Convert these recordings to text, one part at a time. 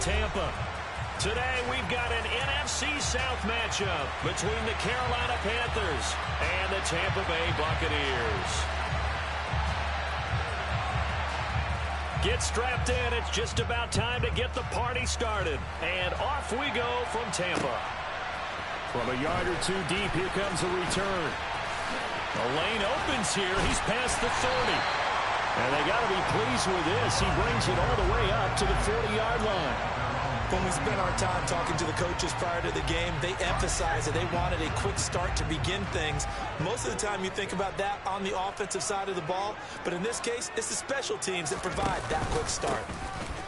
Tampa. Today we've got an NFC South matchup between the Carolina Panthers and the Tampa Bay Buccaneers. Get strapped in. It's just about time to get the party started. And off we go from Tampa. From a yard or two deep, here comes a return. The lane opens here. He's past the 30. And they got to be pleased with this. He brings it all the way up to the 40-yard line. When we spent our time talking to the coaches prior to the game, they emphasized that they wanted a quick start to begin things. Most of the time you think about that on the offensive side of the ball, but in this case, it's the special teams that provide that quick start.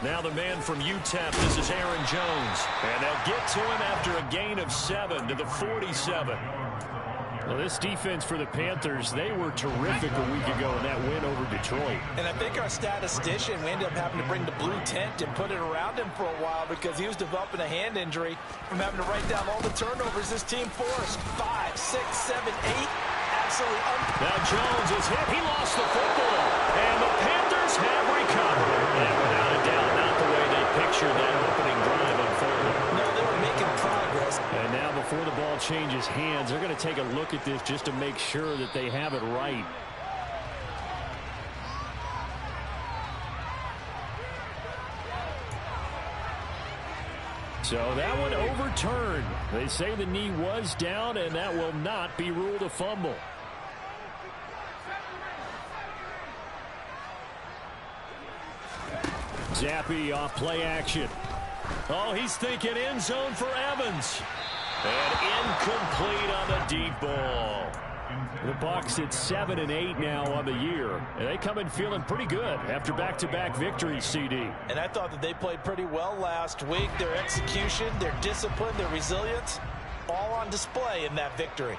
Now the man from UTEP, this is Aaron Jones. And they'll get to him after a gain of 7 to the 47. Well, this defense for the Panthers, they were terrific a week ago in that win over Detroit. And I think our statistician, we ended up having to bring the blue tent and put it around him for a while because he was developing a hand injury from having to write down all the turnovers this team forced. 5, 6, 7, 8. Absolutely Now Jones is hit. He lost the football. And the Panthers have recovered. And without a doubt, not the way they pictured that opening drive unfolding. No, they were making progress. And now before the ball changes hands, they're going to take a look at this just to make sure that they have it right. So that one overturned. They say the knee was down, and that will not be ruled a fumble. Zappi off play action. Oh, he's thinking end zone for Evans. And incomplete on the deep ball. The Bucs at 7 and 8 now on the year. And they come in feeling pretty good after back-to-back victories, CD. And I thought that they played pretty well last week. Their execution, their discipline, their resilience, all on display in that victory.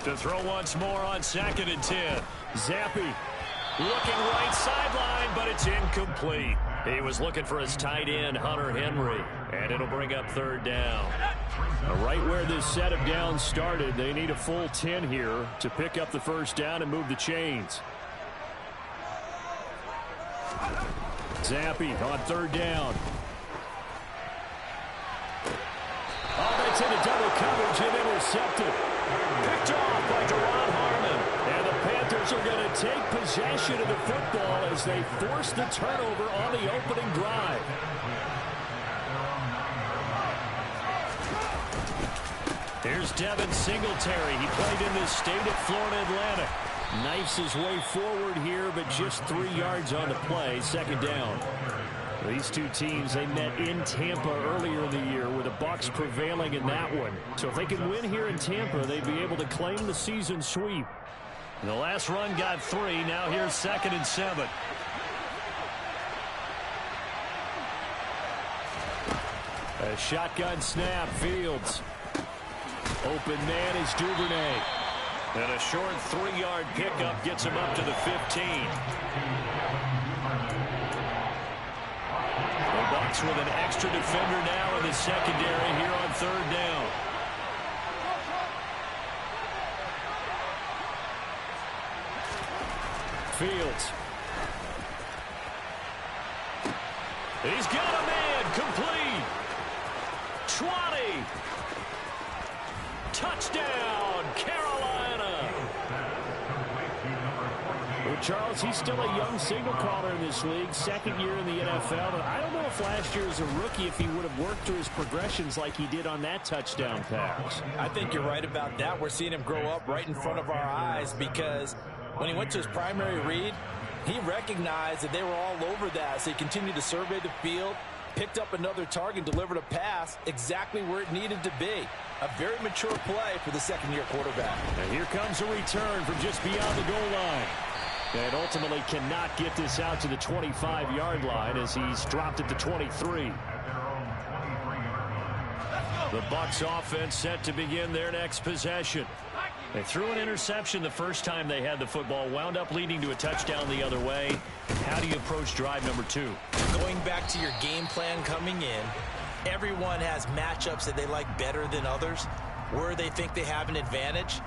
To throw once more on 2nd and 10. Zappi looking right sideline, but it's incomplete. He was looking for his tight end, Hunter Henry, and it'll bring up 3rd down. Right where this set of downs started, they need a full 10 here to pick up the 1st down and move the chains. Zappi on 3rd down. Oh, that's into double coverage and intercepted. Picked off by Deron Harmon. And the Panthers are going to take possession of the football as they force the turnover on the opening drive. Here's Devin Singletary. He played in the state of Florida Atlantic. Knifes his way forward here, but just 3 yards on the play. 2nd down. These two teams, they met in Tampa earlier in the year with the Bucs prevailing in that one. So if they can win here in Tampa, they'd be able to claim the season sweep. The last run got 3. Now here's 2nd and 7. A shotgun snap. Fields. Open man is Duvernay. And a short 3-yard pickup gets him up to the 15. The Bucs with an extra defender now in the secondary here on 3rd down. Fields. He's got a man. Complete. 20. Touchdown, Carolina. Well, Charles, he's still a young signal caller in this league, 2nd year in the NFL. But I don't know if last year as a rookie if he would have worked through his progressions like he did on that touchdown pass. I think you're right about that. We're seeing him grow up right in front of our eyes because when he went to his primary read, he recognized that they were all over that. So he continued to survey the field, picked up another target, delivered a pass exactly where it needed to be. A very mature play for the 2nd-year quarterback. And here comes a return from just beyond the goal line. And ultimately cannot get this out to the 25-yard line as he's dropped at the 23. The Bucs offense set to begin their next possession. They threw an interception the first time they had the football, wound up leading to a touchdown the other way. How do you approach drive number 2? Going back to your game plan coming in, everyone has matchups that they like better than others, where they think they have an advantage.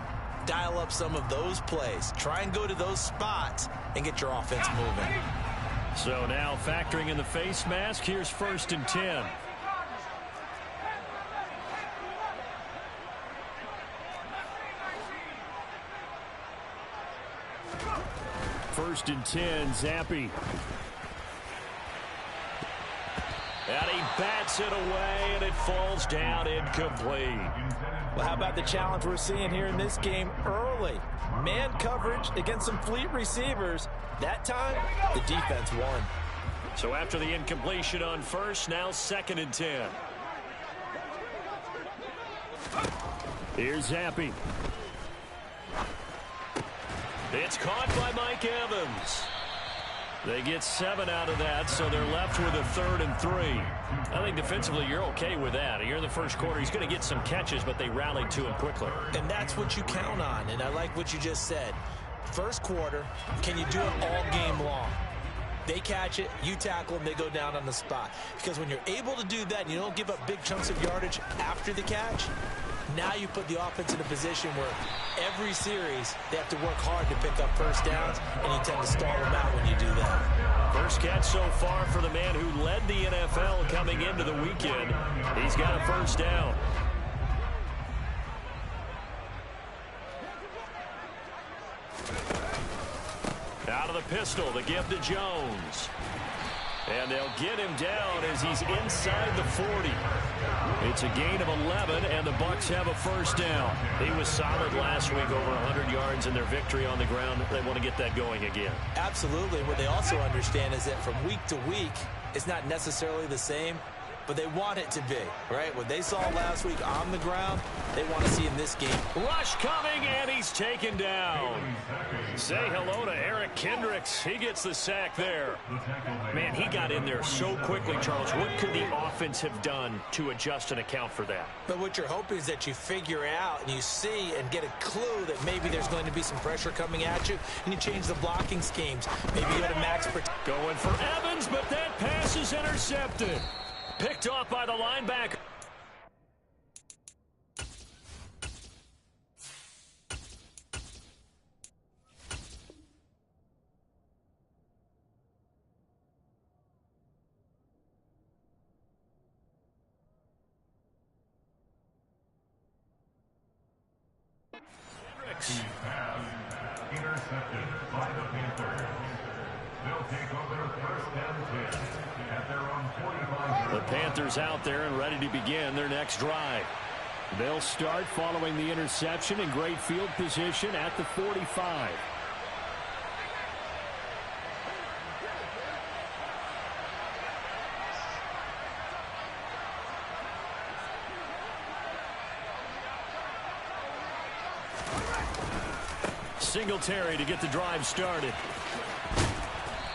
dial up some of those plays. Try and go to those spots and get your offense moving. So now factoring in the face mask, here's 1st and 10. First and 10, Zappi. And he bats it away, and it falls down incomplete. Well, how about the challenge we're seeing here in this game early? Man coverage against some fleet receivers. That time, the defense won. So after the incompletion on first, now 2nd and 10. Here's Zappi. It's caught by Mike Evans. They get 7 out of that, so they're left with a 3rd and 3. I think defensively you're okay with that. Here in the first quarter, he's going to get some catches, but they rallied to him quickly. And that's what you count on, and I like what you just said. First quarter, can you do it all game long? They catch it, you tackle them, they go down on the spot. Because when you're able to do that and you don't give up big chunks of yardage after the catch, now you put the offense in a position where every series they have to work hard to pick up first downs, and you tend to stall them out when you do that. First catch so far for the man who led the NFL coming into the weekend. He's got a first down. Out of the pistol, the give to Jones. And they'll get him down as he's inside the 40. It's a gain of 11, and the Bucs have a first down. He was solid last week, over 100 yards in their victory on the ground. They want to get that going again. Absolutely. What they also understand is that from week to week, it's not necessarily the same, but they want it to be, right? What they saw last week on the ground, they want to see in this game. Rush coming, and he's taken down. Say hello to Eric Kendricks. He gets the sack there. Man, he got in there so quickly, Charles. What could the offense have done to adjust and account for that? But what you're hoping is that you figure out and you see and get a clue that maybe there's going to be some pressure coming at you, and you change the blocking schemes. Maybe you go to max protection. Going for Evans, but that pass is intercepted. Picked off by the linebacker. He has intercepted by the Panthers. They'll take over 1st and 10 at their own 45. The Panthers out there and ready to begin their next drive. They'll start following the interception in great field position at the 45. Singletary to get the drive started.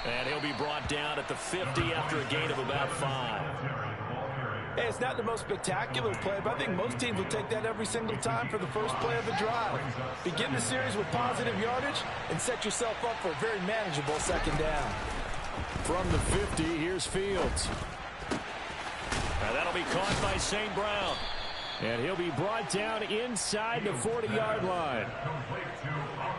And he'll be brought down at the 50 after a gain of about 5. Hey, it's not the most spectacular play, but I think most teams will take that every single time for the first play of the drive. Begin the series with positive yardage and set yourself up for a very manageable 2nd down. From the 50, here's Fields. Now that'll be caught by St. Brown. And he'll be brought down inside the 40-yard line.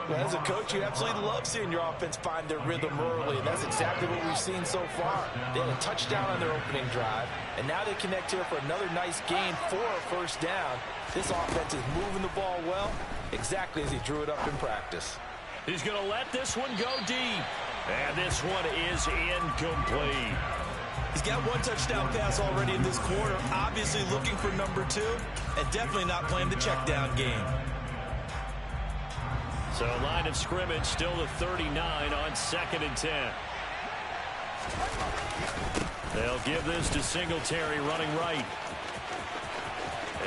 Well, as a coach, you absolutely love seeing your offense find their rhythm early, and that's exactly what we've seen so far. They had a touchdown on their opening drive, and now they connect here for another nice gain for a first down. This offense is moving the ball well, exactly as he drew it up in practice. He's going to let this one go deep. And this one is incomplete. He's got one touchdown pass already in this quarter, obviously looking for number 2, and definitely not playing the check down game. So line of scrimmage still the 39 on 2nd and 10. They'll give this to Singletary running right.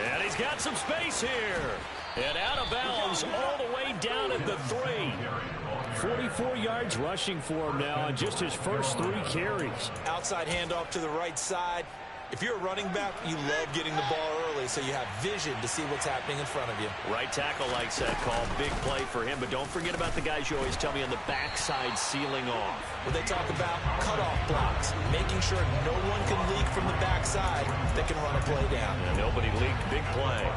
And he's got some space here. And out of bounds all the way down at the 3. 44 yards rushing for him now on just his first 3 carries. Outside handoff to the right side. If you're a running back, you love getting the ball early so you have vision to see what's happening in front of you. Right tackle likes that call. Big play for him. But don't forget about the guys you always tell me on the backside sealing off. Well, they talk about cutoff blocks, making sure no one can leak from the backside that can run a play down. And nobody leaked. Big play.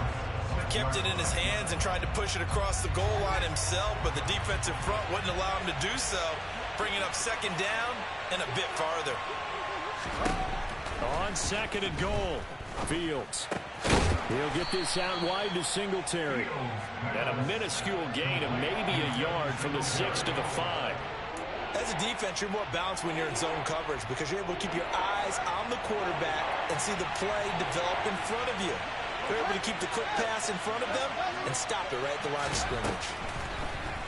kept it in his hands and tried to push it across the goal line himself, but the defensive front wouldn't allow him to do so, bringing up second down and a bit farther. On second and goal, Fields. He'll get this out wide to Singletary. And a minuscule gain of maybe a yard from the 6 to the 5. As a defense, you're more balanced when you're in zone coverage because you're able to keep your eyes on the quarterback and see the play develop in front of you. You're able to keep the quick pass in front of them and stop it right at the line of scrimmage.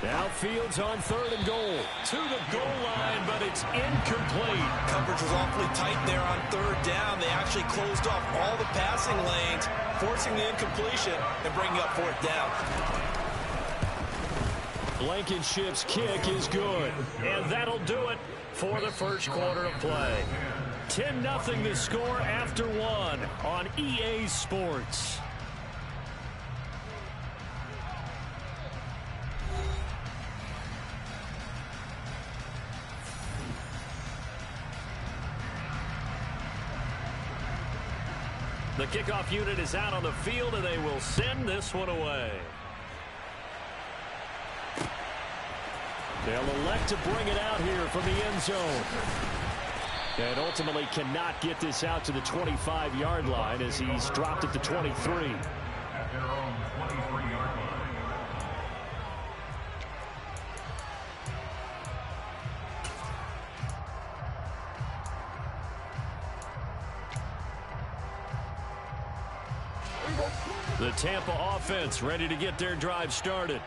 Now Fields on third and goal. To the goal line, but it's incomplete. Coverage was awfully tight there on third down. They actually closed off all the passing lanes, forcing the incompletion and bringing up fourth down. Blankenship's kick is good. And that'll do it for the first quarter of play. 10-0 the score after one on EA Sports. The kickoff unit is out on the field, and they will send this one away. They'll elect to bring it out here from the end zone. And ultimately cannot get this out to the 25-yard line as he's dropped at the 23. At their own 23-yard line. The Tampa offense ready to get their drive started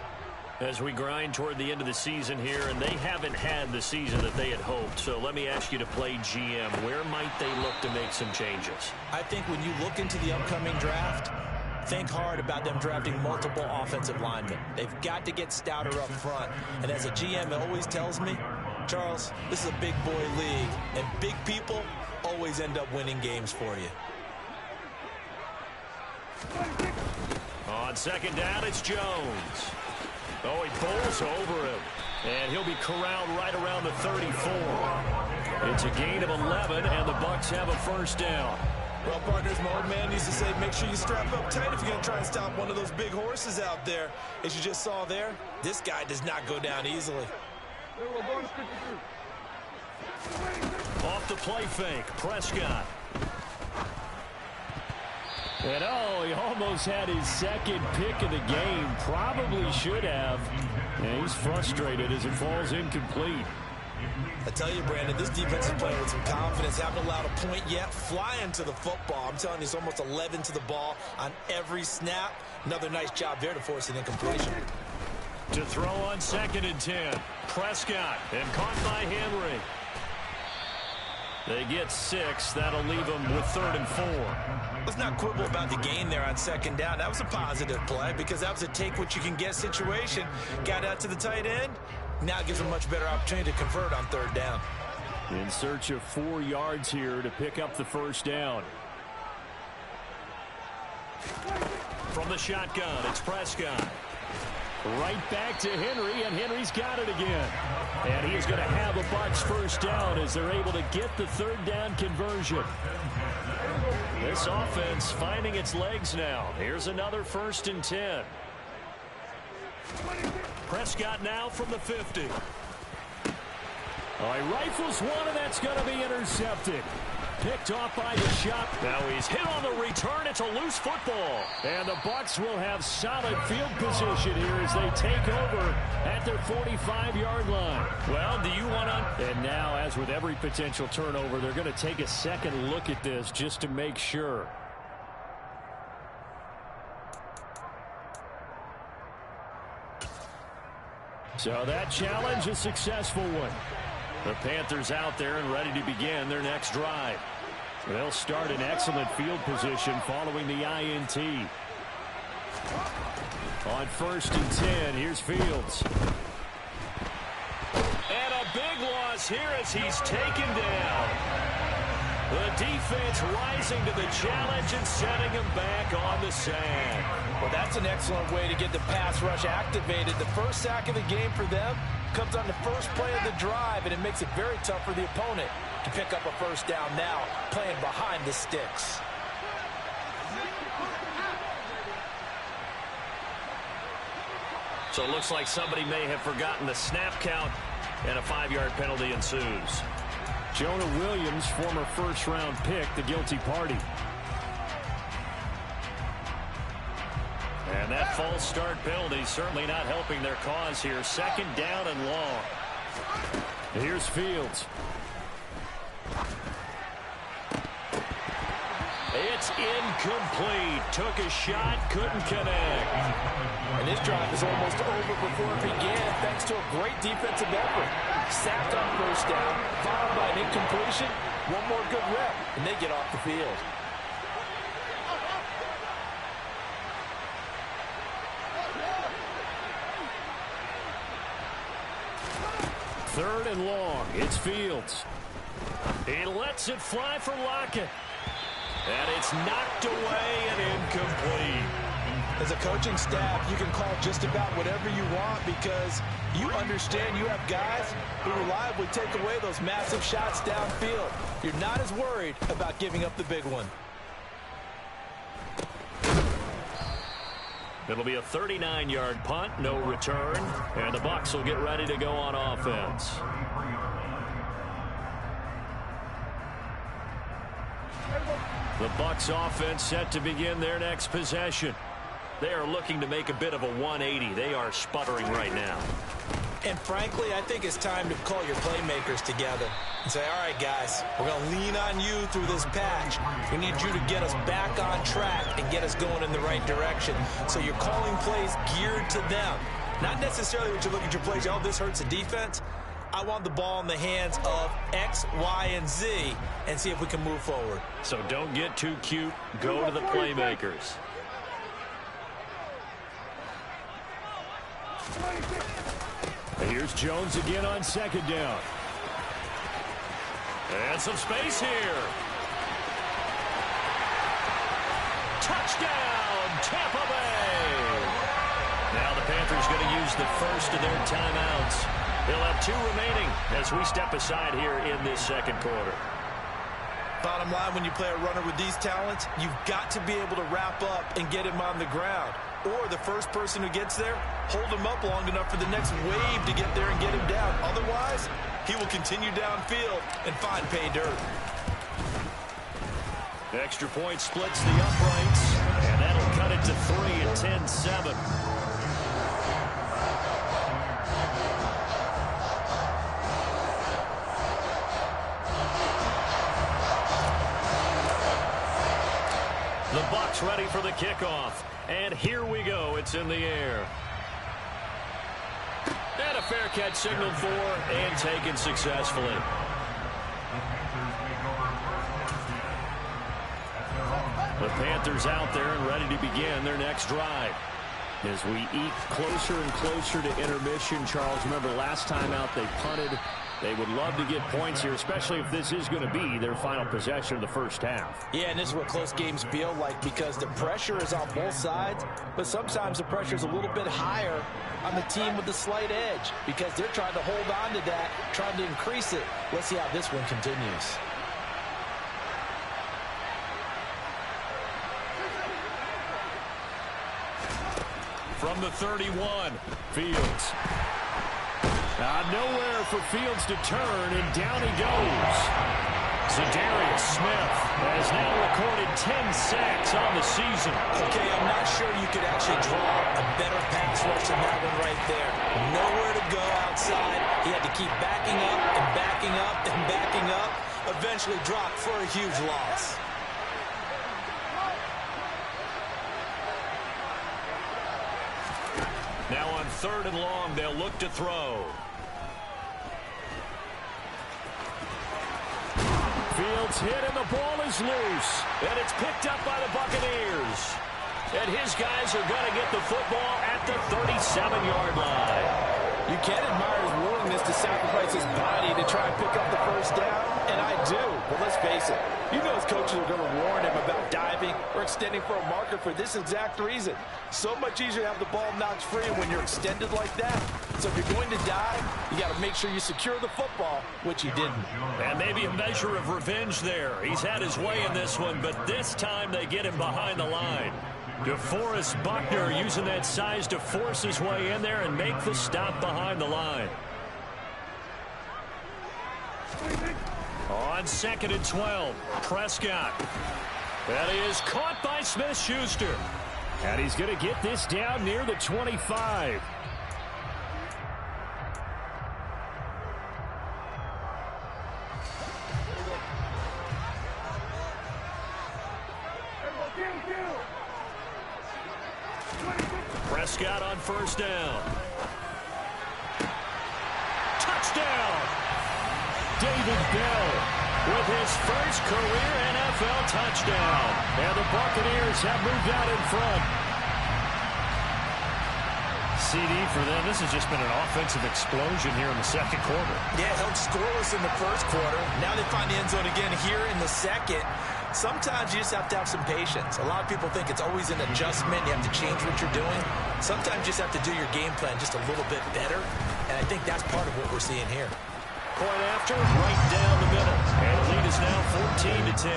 as we grind toward the end of the season here, and they haven't had the season that they had hoped. So let me ask you to play GM. Where might they look to make some changes? I think when you look into the upcoming draft, think hard about them drafting multiple offensive linemen. They've got to get stouter up front. And as a GM, it always tells me, Charles, this is a big boy league, and big people always end up winning games for you. On second down, it's Jones. Oh, he bowls over him. And he'll be corralled right around the 34. It's a gain of 11, and the Bucs have a first down. Well, partners, my old man used to say, make sure you strap up tight if you're going to try and stop one of those big horses out there. As you just saw there, this guy does not go down easily. Off the play fake, Prescott. And oh, he almost had his second pick of the game. Probably should have. And he's frustrated as it falls incomplete. I tell you, Brandon, this defense is playing with some confidence. Haven't allowed a point yet. Flying to the football. I'm telling you, it's almost 11 to the ball on every snap. Another nice job there to force an incompletion. To throw on second and 10. Prescott, and caught by Henry. They get 6. That'll leave them with 3rd and 4. Let's not quibble about the gain there on second down. That was a positive play because that was a take-what-you-can-get situation. Got out to the tight end. Now gives them a much better opportunity to convert on 3rd down. In search of 4 yards here to pick up the first down. From the shotgun, it's Prescott. Right back to Henry, and Henry's got it again. And he's going to have a Bucs first down as they're able to get the 3rd down conversion. This offense finding its legs now. Here's another 1st and 10. Prescott now from the 50. All right, rifles one, and that's going to be intercepted. Picked off by the shot. Now he's hit on the return. It's a loose football. And the Bucs will have solid field position here as they take over at their 45-yard line. Well, do you want to? And now, as with every potential turnover, they're going to take a second look at this just to make sure. So that challenge, a successful one. The Panthers out there and ready to begin their next drive. They'll start in excellent field position following the INT. On 1st and 10, here's Fields. And a big loss here as he's taken down. The defense rising to the challenge and setting him back on the sand. Well, that's an excellent way to get the pass rush activated. The first sack of the game for them comes on the first play of the drive, and it makes it very tough for the opponent to pick up a first down now, playing behind the sticks. So it looks like somebody may have forgotten the snap count, and a 5-yard penalty ensues. Jonah Williams, former first-round pick, the guilty party. And that false start penalty certainly not helping their cause here. 2nd down and long. Here's Fields. It's incomplete. Took a shot, couldn't connect. And this drive is almost over before it began, thanks to a great defensive effort. Sacked on 1st down, followed by an incompletion. One more good rep, and they get off the field. 3rd and long. It's Fields. He lets it fly for Lockett. And it's knocked away and incomplete. As a coaching staff, you can call just about whatever you want because you understand you have guys who reliably take away those massive shots downfield. You're not as worried about giving up the big one. It'll be a 39-yard punt, no return, and the Bucs will get ready to go on offense. The Bucs offense set to begin their next possession. They are looking to make a bit of a 180. They are sputtering right now. And frankly, I think it's time to call your playmakers together and say, all right, guys, we're going to lean on you through this patch. We need you to get us back on track and get us going in the right direction. So you're calling plays geared to them. Not necessarily when you look at your plays, oh, this hurts the defense. I want the ball in the hands of X, Y, and Z and see if we can move forward. So don't get too cute. Go to the playmakers. Here's Jones again on 2nd down. And some space here. Touchdown, Tampa Bay. Now the Panthers going to use the first of their timeouts. They'll have 2 remaining as we step aside here in this 2nd quarter. Bottom line, when you play a runner with these talents, you've got to be able to wrap up and get him on the ground. Or the first person who gets there, hold him up long enough for the next wave to get there and get him down. Otherwise, he will continue downfield and find pay dirt. The extra point splits the uprights, and that'll cut it to 3 at 10-7. The Bucs ready for the kickoff. And here we go. It's in the air. And a fair catch signaled for and taken successfully. The Panthers out there and ready to begin their next drive. As we eke closer and closer to intermission, Charles, remember last time out they punted. They would love to get points here, especially if this is going to be their final possession of the first half. Yeah, and this is what close games feel like because the pressure is on both sides, but sometimes the pressure is a little bit higher on the team with the slight edge because they're trying to hold on to that, trying to increase it. Let's see how this one continues. From the 31, Fields. Nowhere for Fields to turn, and down he goes. Za'Darius Smith has now recorded 10 sacks on the season. Okay, I'm not sure you could actually draw a better pass rush than that one right there. Nowhere to go outside. He had to keep backing up and backing up and backing up. Eventually dropped for a huge loss. Now on 3rd and long, they'll look to throw. Fields hit and the ball is loose. And it's picked up by the Buccaneers. And his guys are going to get the football at the 37-yard line. You can admire his willingness to sacrifice his body to try and pick up the first down, and I do. But let's face it, you know his coaches are going to warn him about diving or extending for a marker for this exact reason. So much easier to have the ball knocked free when you're extended like that. So if you're going to dive, you got to make sure you secure the football, which he didn't. And maybe a measure of revenge there. He's had his way in this one, but this time they get him behind the line. DeForest Buckner using that size to force his way in there and make the stop behind the line. On 2nd and 12, Prescott. That is caught by Smith-Schuster. And he's going to get this down near the 25. Prescott on 1st down. Touchdown! David Bell with his first career NFL touchdown. And the Buccaneers have moved out in front. CD for them. This has just been an offensive explosion here in the 2nd quarter. Yeah, held scoreless in the 1st quarter. Now they find the end zone again here in the 2nd. Sometimes you just have to have some patience. A lot of people think it's always an adjustment. You have to change what you're doing. Sometimes you just have to do your game plan just a little bit better. And I think that's part of what we're seeing here. Point after, right down the middle. And the lead is now 14-10.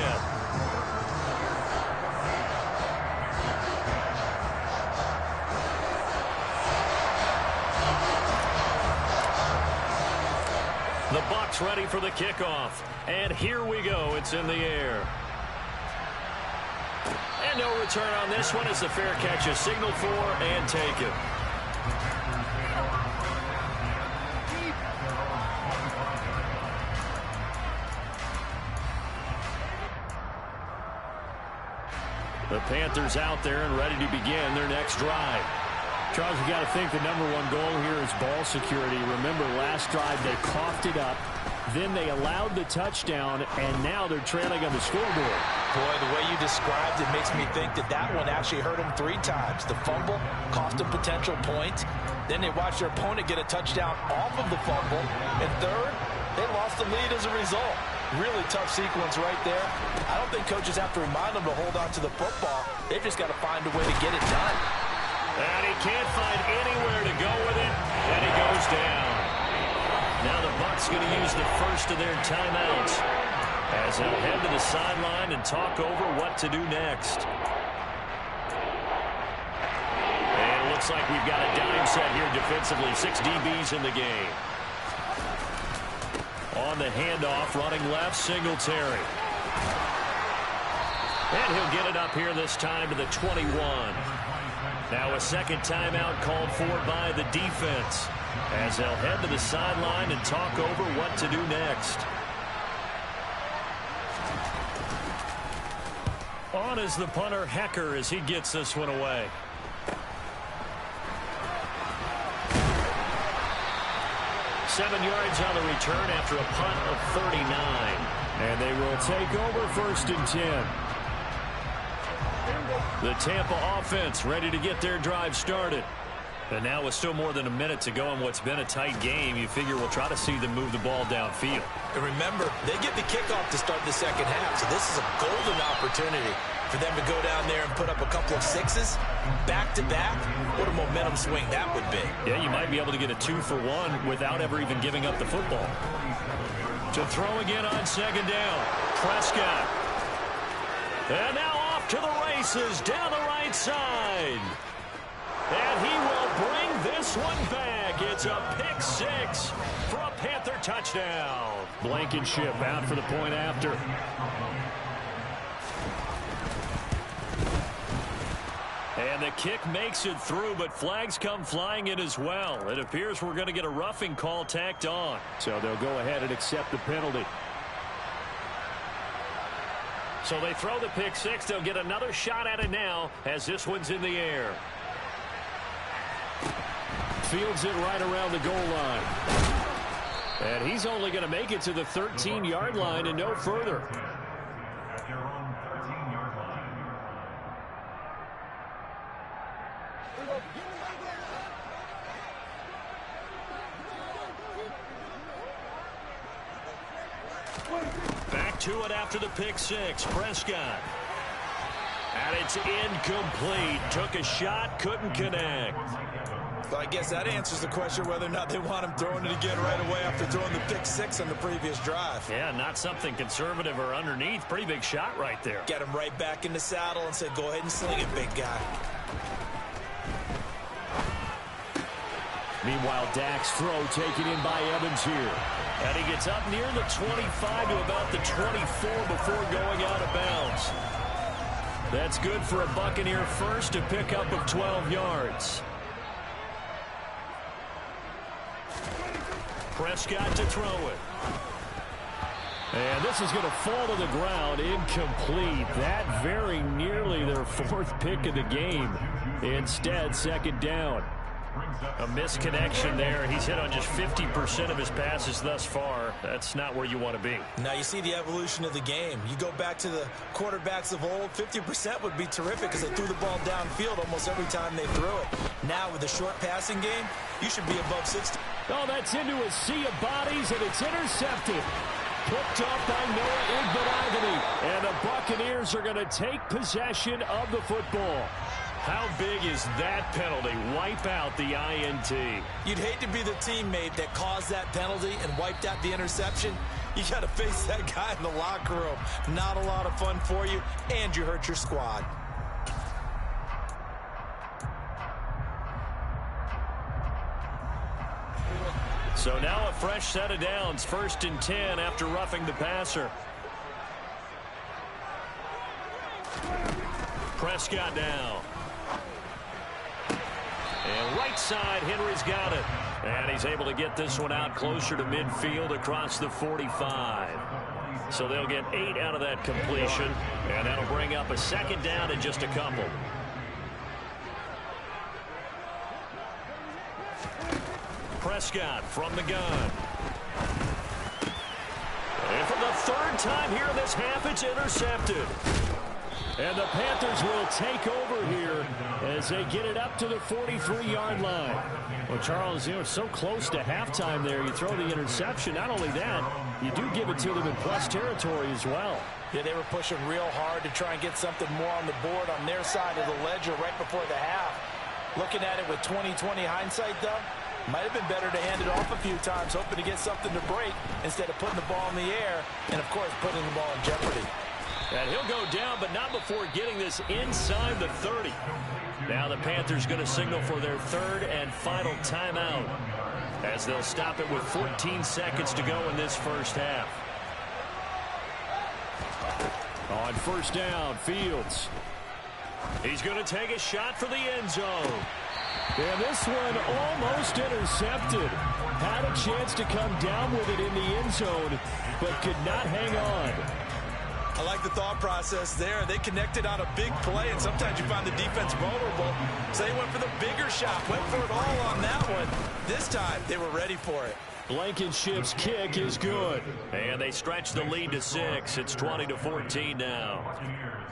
The Bucs ready for the kickoff. And here we go. It's in the air. And no return on this one as the fair catch is signaled for and taken. The Panthers out there and ready to begin their next drive. Charles, you got to think the #1 goal here is ball security. Remember, last drive they coughed it up. Then they allowed the touchdown, and now they're trailing on the scoreboard. Boy, the way you described it makes me think that that one actually hurt them 3 times. The fumble cost them potential points. Then they watched their opponent get a touchdown off of the fumble. And third, they lost the lead as a result. Really tough sequence right there. I don't think coaches have to remind them to hold on to the football. They've just got to find a way to get it done. And he can't find anywhere to go with it, and he goes down. Now the Bucs going to use the first of their timeouts as they'll head to the sideline and talk over what to do next. And it looks like we've got a dime set here defensively. 6 DBs in the game. On the handoff, running left, Singletary. And he'll get it up here this time to the 21. Now a second timeout called for by the defense as they'll head to the sideline and talk over what to do next. On is the punter, Hecker, as he gets this one away. Seven yards on the return after a punt of 39. And they will take over 1st and 10. The Tampa offense ready to get their drive started. And now with still more than a minute to go in what's been a tight game, you figure we'll try to see them move the ball downfield. And remember, they get the kickoff to start the 2nd half, so this is a golden opportunity for them to go down there and put up a couple of 6s back-to-back. What a momentum swing that would be. Yeah, you might be able to get a 2-for-1 without ever even giving up the football. To throw again on 2nd down, Prescott. And now off to the races down the right side. And he will bring this one back. It's a pick 6 for a Panther touchdown. Blankenship out for the point after. And the kick makes it through, but flags come flying in as well. It appears we're going to get a roughing call tacked on. So they'll go ahead and accept the penalty. So they throw the pick 6. They'll get another shot at it now as this one's in the air. Fields it right around the goal line. And he's only going to make it to the 13-yard line and no further. At their own 13-yard line. Back to it after the pick 6. Prescott. And it's incomplete. Took a shot, couldn't connect. Well, I guess that answers the question whether or not they want him throwing it again right away after throwing the pick six on the previous drive. Yeah, not something conservative or underneath. Pretty big shot right there. Get him right back in the saddle and said, go ahead and sling it, big guy. Meanwhile, Dak's throw taken in by Evans here. And he gets up near the 25 to about the 24 before going out of bounds. That's good for a Buccaneer first, a pickup of 12 yards. Prescott to throw it. And this is going to fall to the ground, incomplete. That very nearly their fourth pick of the game. Instead, second down. A misconnection there. He's hit on just 50% of his passes thus far. That's not where you want to be. Now you see the evolution of the game. You go back to the quarterbacks of old, 50% would be terrific because they threw the ball downfield almost every time they threw it. Now with the short passing game, you should be above 60. Oh, that's into a sea of bodies, and it's intercepted. Picked up by Noah Igbenogany. And the Buccaneers are going to take possession of the football. How big is that penalty? Wipe out the INT. You'd hate to be the teammate that caused that penalty and wiped out the interception. You got to face that guy in the locker room. Not a lot of fun for you, and you hurt your squad. So now a fresh set of downs. 1st and 10 after roughing the passer. Prescott now. And right side, Henry's got it. And he's able to get this one out closer to midfield across the 45. So they'll get 8 out of that completion. And that'll bring up a second down in just a couple. Prescott from the gun. And for the third time here in this half, it's intercepted. And the Panthers will take over here as they get it up to the 43-yard line. Well, Charles, you know, so close to halftime there. You throw the interception. Not only that, you do give it to them in plus territory as well. Yeah, they were pushing real hard to try and get something more on the board on their side of the ledger right before the half. Looking at it with 20/20 hindsight, though, might have been better to hand it off a few times, hoping to get something to break instead of putting the ball in the air and, of course, putting the ball in jeopardy. And he'll go down, but not before getting this inside the 30. Now the Panthers going to signal for their third and final timeout as they'll stop it with 14 seconds to go in this first half. On first down, Fields. He's going to take a shot for the end zone. And this one almost intercepted. Had a chance to come down with it in the end zone, but could not hang on. I like the thought process there. They connected on a big play, and sometimes you find the defense vulnerable. So they went for the bigger shot, went for it all on that one. This time, they were ready for it. Blankenship's kick is good. And they stretch the lead to 6. It's 20-14 now.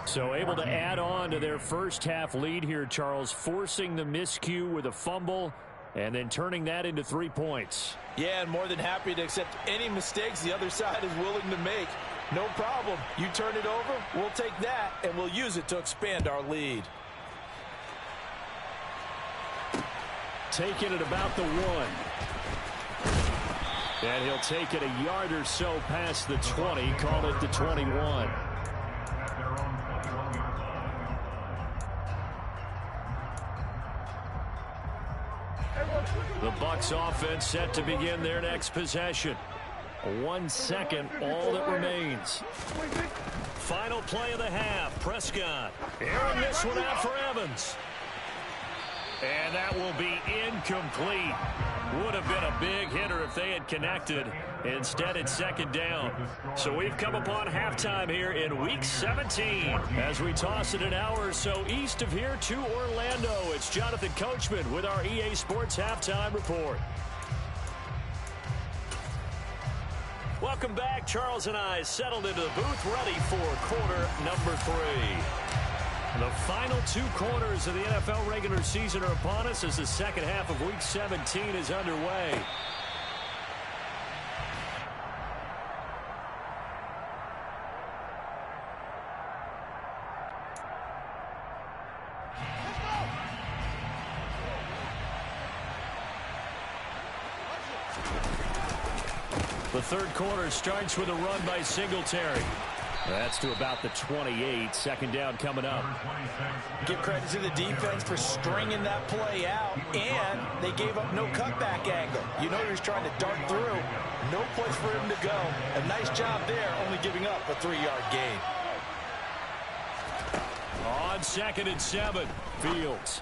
So able to add on to their first half lead here, Charles, forcing the miscue with a fumble and then turning that into 3 points. Yeah, and more than happy to accept any mistakes the other side is willing to make. No problem. You turn it over, we'll take that, and we'll use it to expand our lead. Taking it about the 1. And he'll take it a yard or so past the 20, call it the 21. The Bucs offense set to begin their next possession. 1 second, all that remains. Final play of the half. Prescott airing this one out for Evans. And that will be incomplete. Would have been a big hitter if they had connected. Instead, it's second down. So we've come upon halftime here in Week 17. As we toss it an hour or so east of here to Orlando, it's Jonathan Coachman with our EA Sports Halftime Report. Welcome back. Charles and I settled into the booth, ready for quarter number 3. The final 2 quarters of the NFL regular season are upon us as the second half of Week 17 is underway. The third quarter starts with a run by Singletary. That's to about the 28. Second down coming up. Give credit to the defense for stringing that play out, and they gave up no cutback angle. You know he was trying to dart through. No place for him to go. A nice job there, only giving up a 3-yard gain. On 2nd and 7, Fields.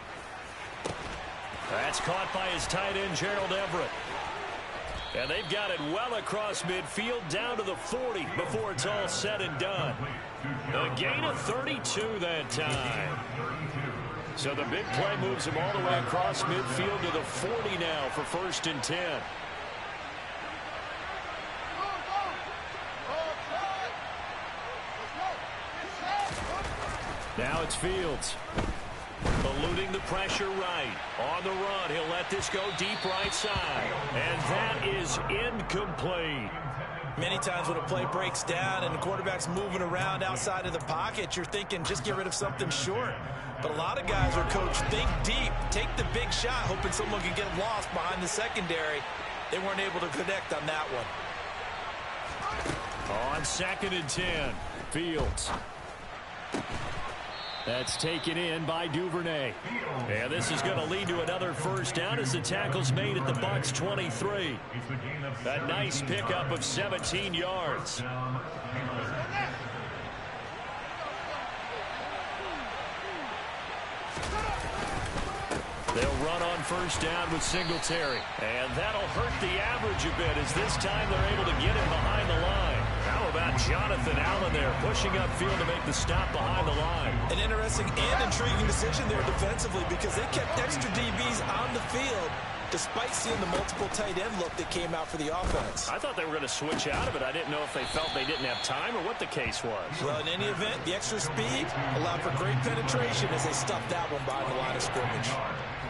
That's caught by his tight end, Gerald Everett. And they've got it well across midfield down to the 40 before it's all said and done. A gain of 32 that time. So the big play moves him all the way across midfield to the 40 now for 1st and 10. Now it's Fields. Eluding the pressure right. On the run, he'll let this go deep right side. And that is incomplete. Many times when a play breaks down and the quarterback's moving around outside of the pocket, you're thinking just get rid of something short. But a lot of guys are coached, think deep, take the big shot, hoping someone can get lost behind the secondary. They weren't able to connect on that one. On 2nd and 10, Fields. That's taken in by Duvernay. And this is going to lead to another first down as the tackle's made at the Bucs 23. A nice pickup of 17 yards. They'll run on first down with Singletary. And that'll hurt the average a bit as this time they're able to get him behind the line. How about Jonathan Allen there pushing upfield to make the stop behind the line? An interesting and intriguing decision there defensively because they kept extra DBs on the field despite seeing the multiple tight end look that came out for the offense. I thought they were going to switch out of it. I didn't know if they felt they didn't have time or what the case was. Well, in any event, the extra speed allowed for great penetration as they stuffed that one behind the line of scrimmage.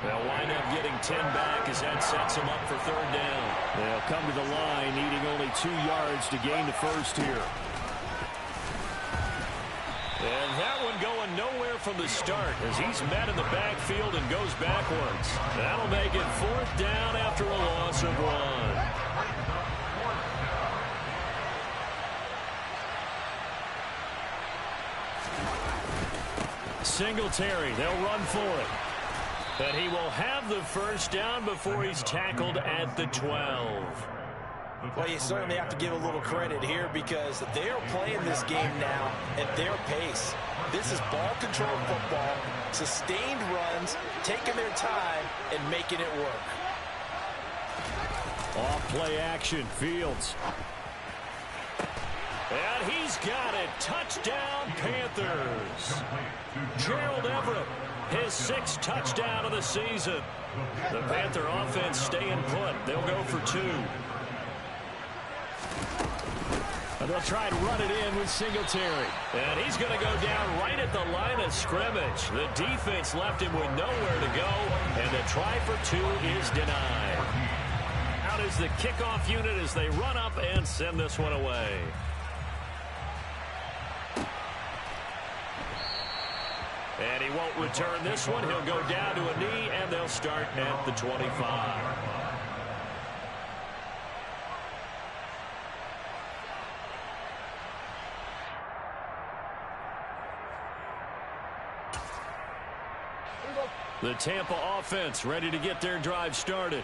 They'll wind up getting 10 back as that sets them up for 3rd down. They'll come to the line needing only 2 yards to gain the first here. And that one going nowhere from the start as he's met in the backfield and goes backwards. That'll make it 4th down after a loss of 1. Singletary, they'll run for it. But he will have the first down before he's tackled at the 12. Well, you certainly have to give a little credit here because they're playing this game now at their pace. This is ball control football, sustained runs, taking their time, and making it work. Off play action, Fields. And he's got it. Touchdown, Panthers. Gerald Everett, his 6th touchdown of the season. The Panther offense staying put. They'll go for 2. And they'll try and run it in with Singletary. And he's going to go down right at the line of scrimmage. The defense left him with nowhere to go. And the try for 2 is denied. Out is the kickoff unit as they run up and send this one away. And he won't return this one. He'll go down to a knee, and they'll start at the 25. The Tampa offense ready to get their drive started.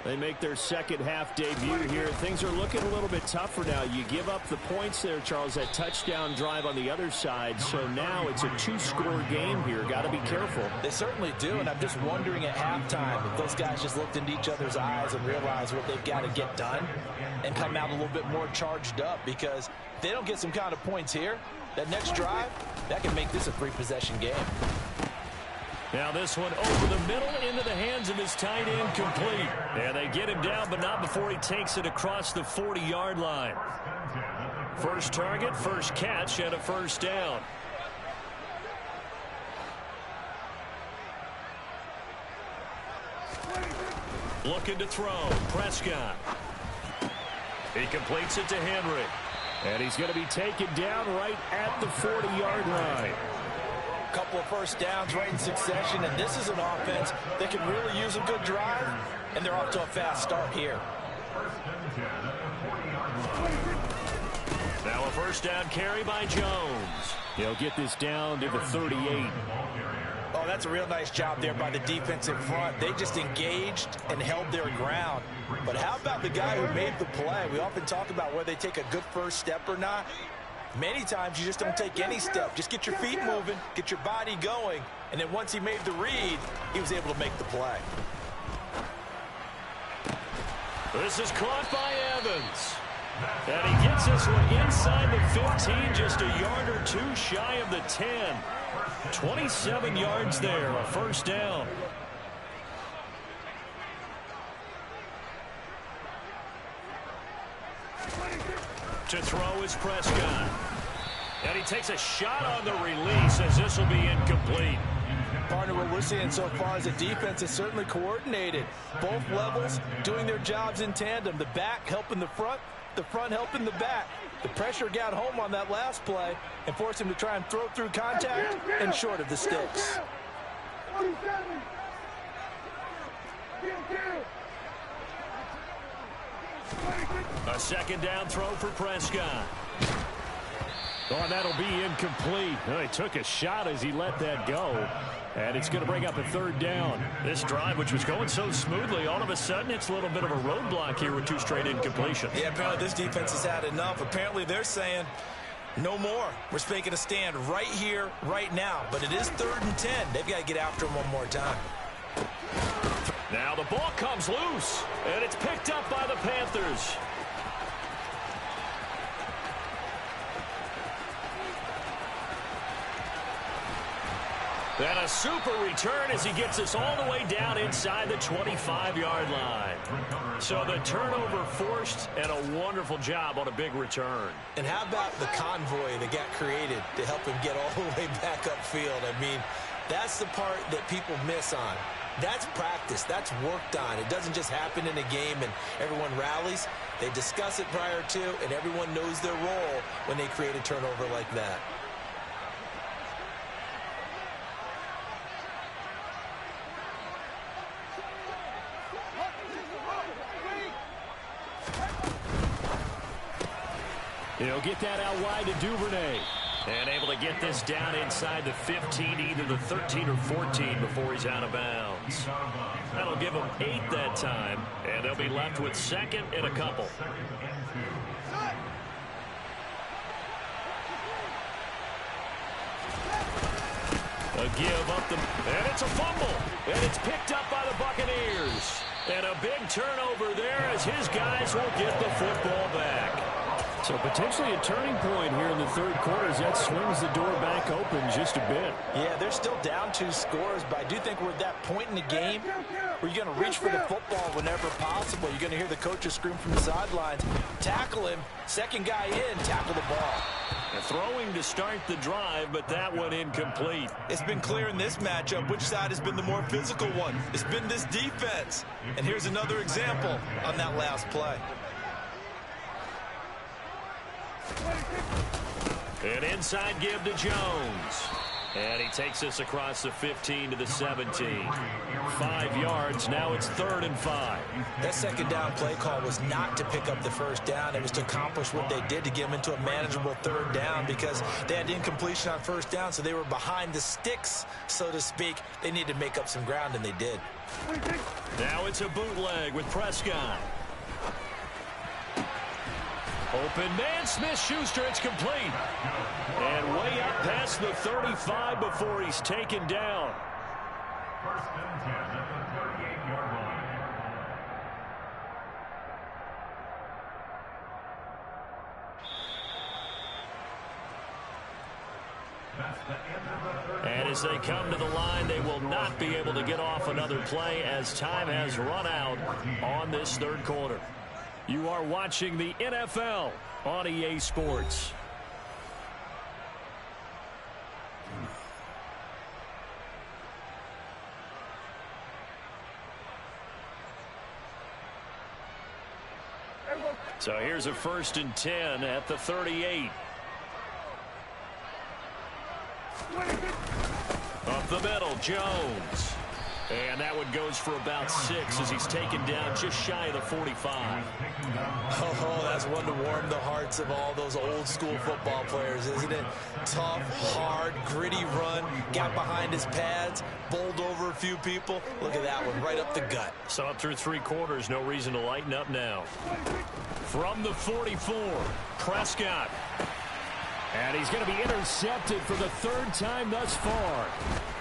They make their second half debut here. Things are looking a little bit tougher now. You give up the points there, Charles, that touchdown drive on the other side. So now it's a 2-score game here. Got to be careful. They certainly do, and I'm just wondering at halftime if those guys just looked into each other's eyes and realized what they've got to get done and come out a little bit more charged up, because if they don't get some kind of points here, that next drive, that can make this a 3-possession game. Now this one over the middle into the hands of his tight end, complete. And they get him down, but not before he takes it across the 40-yard line. First target, first catch, and a first down. Looking to throw, Prescott. He completes it to Henry. And he's going to be taken down right at the 40-yard line. Couple of first downs right in succession, and this is an offense that can really use a good drive, and they're off to a fast start here. Now a first down carry by Jones. He'll get this down to the 38. Oh, that's a real nice job there by the defensive front. They just engaged and held their ground. But how about the guy who made the play? We often talk about whether they take a good first step or not. Many times you just don't take any step. Just get your feet moving, get your body going, and then once he made the read, he was able to make the play. This is caught by Evans. And he gets this one inside the 15, just a yard or two shy of the 10. 27 yards there, a first down. To throw is Prescott. And he takes a shot on the release as this will be incomplete. Partner, what we're seeing so far is a defense is certainly coordinated. Both levels doing their jobs in tandem. The back helping the front helping the back. The pressure got home on that last play and forced him to try and throw through contact and short of the sticks. A second down throw for Prescott. Oh, and that'll be incomplete. Well, he took a shot as he let that go. And it's going to bring up a third down. This drive, which was going so smoothly, all of a sudden it's a little bit of a roadblock here with two straight incompletions. Yeah, apparently this defense has had enough. Apparently they're saying no more. We're making a stand right here, right now. But it is 3rd and 10. They've got to get after him one more time. Now the ball comes loose, and it's picked up by the Panthers. And a super return as he gets us all the way down inside the 25-yard line. So the turnover forced, and a wonderful job on a big return. And how about the convoy that got created to help him get all the way back upfield? I mean, that's the part that people miss on. That's practice. That's worked on. It doesn't just happen in a game and everyone rallies. They discuss it prior to, and everyone knows their role when they create a turnover like that. He'll get that out wide to Duvernay. And able to get this down inside the 15, either the 13 or 14 before he's out of bounds. That'll give him 8 that time, and they'll be left with second and a couple. A give up and it's a fumble. And it's picked up by the Buccaneers. And a big turnover there as his guys will get the football back. So potentially a turning point here in the third quarter as that swings the door back open just a bit. Yeah, they're still down 2 scores, but I do think we're at that point in the game where you're going to reach for the football whenever possible. You're going to hear the coaches scream from the sidelines, tackle him, second guy in, tackle the ball. And throwing to start the drive, but that one incomplete. It's been clear in this matchup which side has been the more physical one. It's been this defense. And here's another example on that last play. An inside give to Jones. And he takes us across the 15 to the 17. 5 yards. Now it's 3rd and 5. That second down play call was not to pick up the first down. It was to accomplish what they did to get them into a manageable 3rd down because they had incompletion on first down, so they were behind the sticks, so to speak. They needed to make up some ground, and they did. Now it's a bootleg with Prescott. Open man, Smith-Schuster, it's complete. And way up past the 35 before he's taken down. 1st and 10 at the 38-yard line. That's the end of the third. And as they come to the line, they will not be able to get off another play as time has run out on this third quarter. You are watching the NFL on EA Sports. So here's a 1st and 10 at the 38. Up the middle, Jones. And that one goes for about 6 as he's taken down just shy of the 45. Oh, that's one to warm the hearts of all those old school football players, isn't it? Tough, hard, gritty run, got behind his pads, bowled over a few people. Look at that one, right up the gut. So up through 3 quarters, no reason to lighten up now. From the 44, Prescott. And he's going to be intercepted for the 3rd time thus far.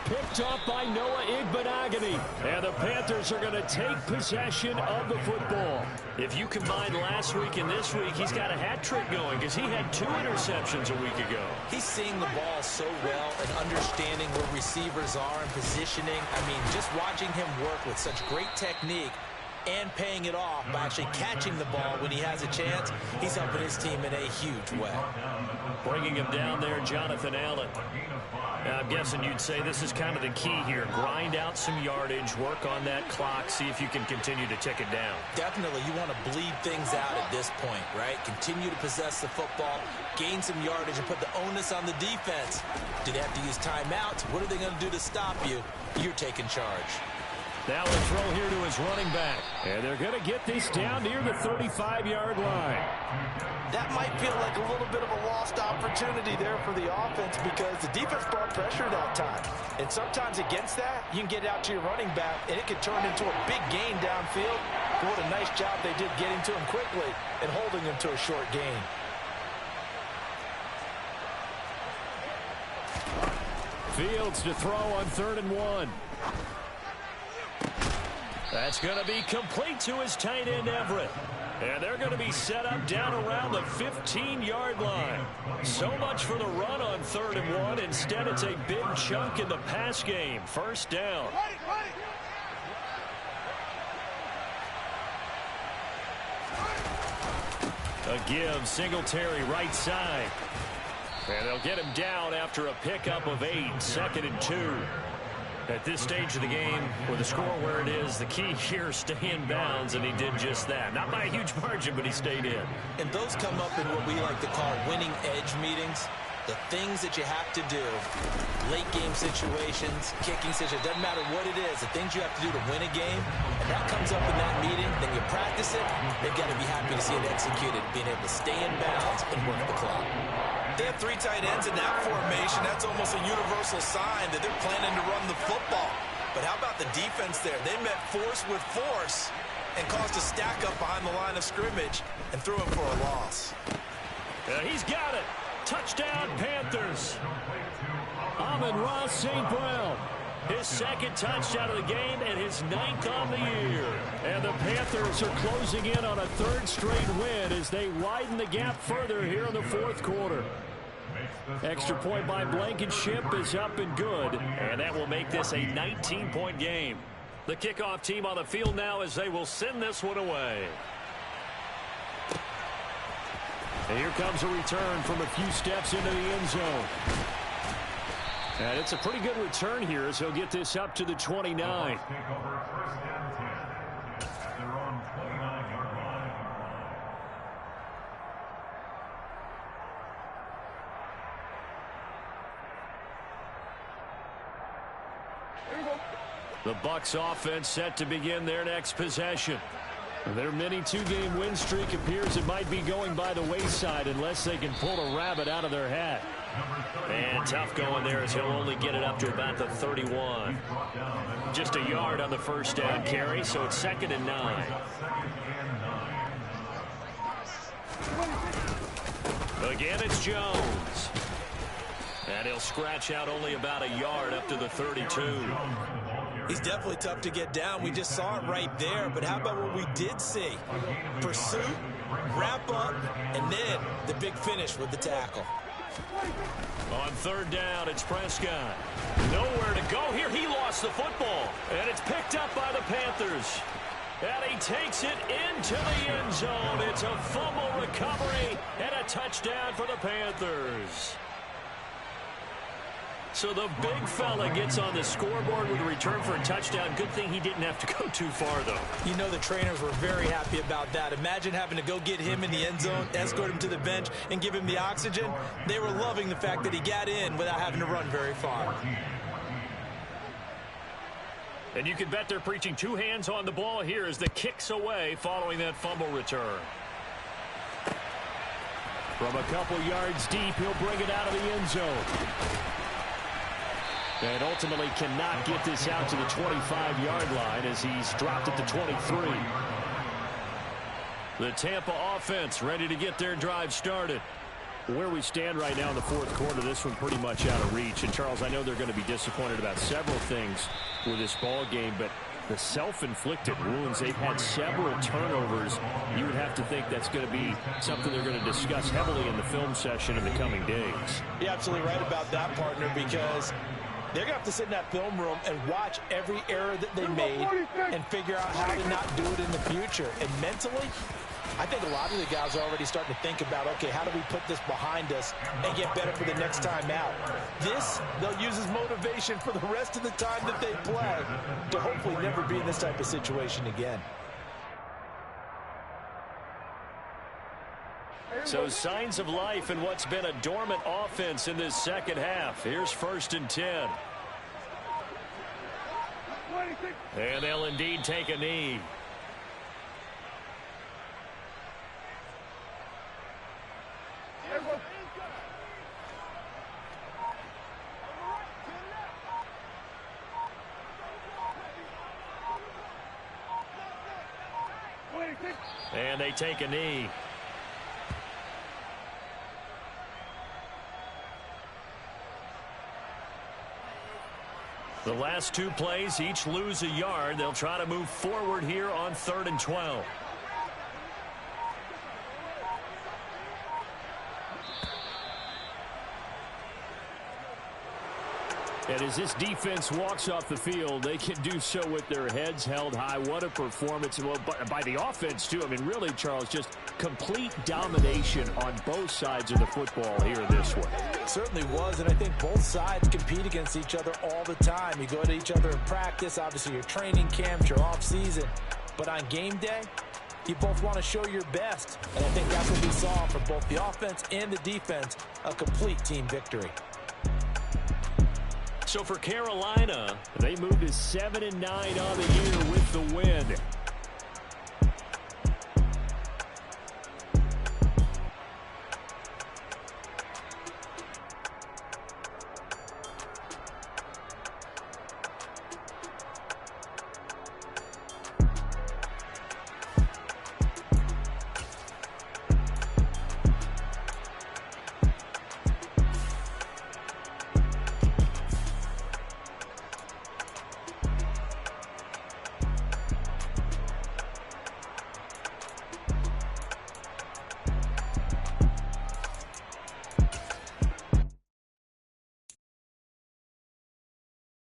Picked off by Noah Igbenogany. And the Panthers are going to take possession of the football. If you combine last week and this week, he's got a hat trick going because he had 2 interceptions a week ago. He's seeing the ball so well and understanding where receivers are and positioning. I mean, just watching him work with such great technique and paying it off by actually catching the ball when he has a chance, he's helping his team in a huge way. Bringing him down there, Jonathan Allen. Now, I'm guessing you'd say this is kind of the key here. Grind out some yardage, work on that clock, see if you can continue to tick it down. Definitely, you want to bleed things out at this point, right? Continue to possess the football, gain some yardage, and put the onus on the defense. Do they have to use timeouts? What are they going to do to stop you? You're taking charge. Now a throw here to his running back. And they're going to get this down near the 35-yard line. That might feel like a little bit of a lost opportunity there for the offense because the defense brought pressure that time. And sometimes against that, you can get out to your running back, and it could turn into a big gain downfield. But what a nice job they did getting to him quickly and holding him to a short gain. Fields to throw on 3rd and 1. That's going to be complete to his tight end, Everett. And they're going to be set up down around the 15-yard line. So much for the run on 3rd and 1. Instead, it's a big chunk in the pass game. 1st down. A give, Singletary right side. And they'll get him down after a pickup of 8, 2nd and 2. At this stage of the game, with the score where it is, the key here, stay in bounds, and he did just that. Not by a huge margin, but he stayed in. And those come up in what we like to call winning edge meetings. The things that you have to do, late game situations, kicking situations, doesn't matter what it is, the things you have to do to win a game, and that comes up in that meeting, then you practice it, they've got to be happy to see it executed, being able to stay in bounds and work the clock. They have 3 tight ends in that formation. That's almost a universal sign that they're planning to run the football. But how about the defense there? They met force with force and caused a stack up behind the line of scrimmage and threw him for a loss. He's got it. Touchdown, Panthers. Amon-Ra St. Brown. His 2nd touchdown of the game and his 9th on the year. And the Panthers are closing in on a 3rd straight win as they widen the gap further here in the 4th quarter. Extra point by Blankenship is up and good. And that will make this a 19-point game. The kickoff team on the field now as they will send this one away. And here comes a return from a few steps into the end zone. And it's a pretty good return here as he'll get this up to the 29. The Bucs offense set to begin their next possession. Their mini 2-game win streak appears it might be going by the wayside unless they can pull a rabbit out of their hat. And tough going there as he'll only get it up to about the 31. Just a yard on the 1st down carry, so it's 2nd and 9. Again, it's Jones. And he'll scratch out only about a yard up to the 32. He's definitely tough to get down. We just saw it right there. But how about what we did see? Pursuit, wrap up, and then the big finish with the tackle. On 3rd down, it's Prescott. Nowhere to go here. He lost the football. And it's picked up by the Panthers. And he takes it into the end zone. It's a fumble recovery and a touchdown for the Panthers. So the big fella gets on the scoreboard with a return for a touchdown. Good thing he didn't have to go too far, though. You know the trainers were very happy about that. Imagine having to go get him in the end zone, escort him to the bench, and give him the oxygen. They were loving the fact that he got in without having to run very far. And you can bet they're preaching two hands on the ball here as the kick's away following that fumble return. From a couple yards deep, he'll bring it out of the end zone. And ultimately cannot get this out to the 25-yard line as he's dropped at the 23. The Tampa offense ready to get their drive started. Where we stand right now in the fourth quarter, this one pretty much out of reach. And, Charles, I know they're going to be disappointed about several things with this ball game, but the self-inflicted wounds, they've had several turnovers. You would have to think that's going to be something they're going to discuss heavily in the film session in the coming days. You're absolutely right about that, partner, because they're going to have to sit in that film room and watch every error that they made and figure out how to not do it in the future. And mentally, I think a lot of the guys are already starting to think about, okay, how do we put this behind us and get better for the next time out? This, they'll use as motivation for the rest of the time that they play to hopefully never be in this type of situation again. So signs of life in what's been a dormant offense in this second half. Here's 1st and 10. And they'll indeed take a knee. And they take a knee. The last two plays each lose a yard. They'll try to move forward here on 3rd and 12. And as this defense walks off the field, they can do so with their heads held high. What a performance. Well, by the offense, too. I mean, really, Charles, just complete domination on both sides of the football here this one. It certainly was, and I think both sides compete against each other all the time. You go to each other in practice, obviously your training camps, your off-season. But on game day, you both want to show your best. And I think that's what we saw from both the offense and the defense, a complete team victory. So for Carolina, they moved to 7-9 on the year with the win.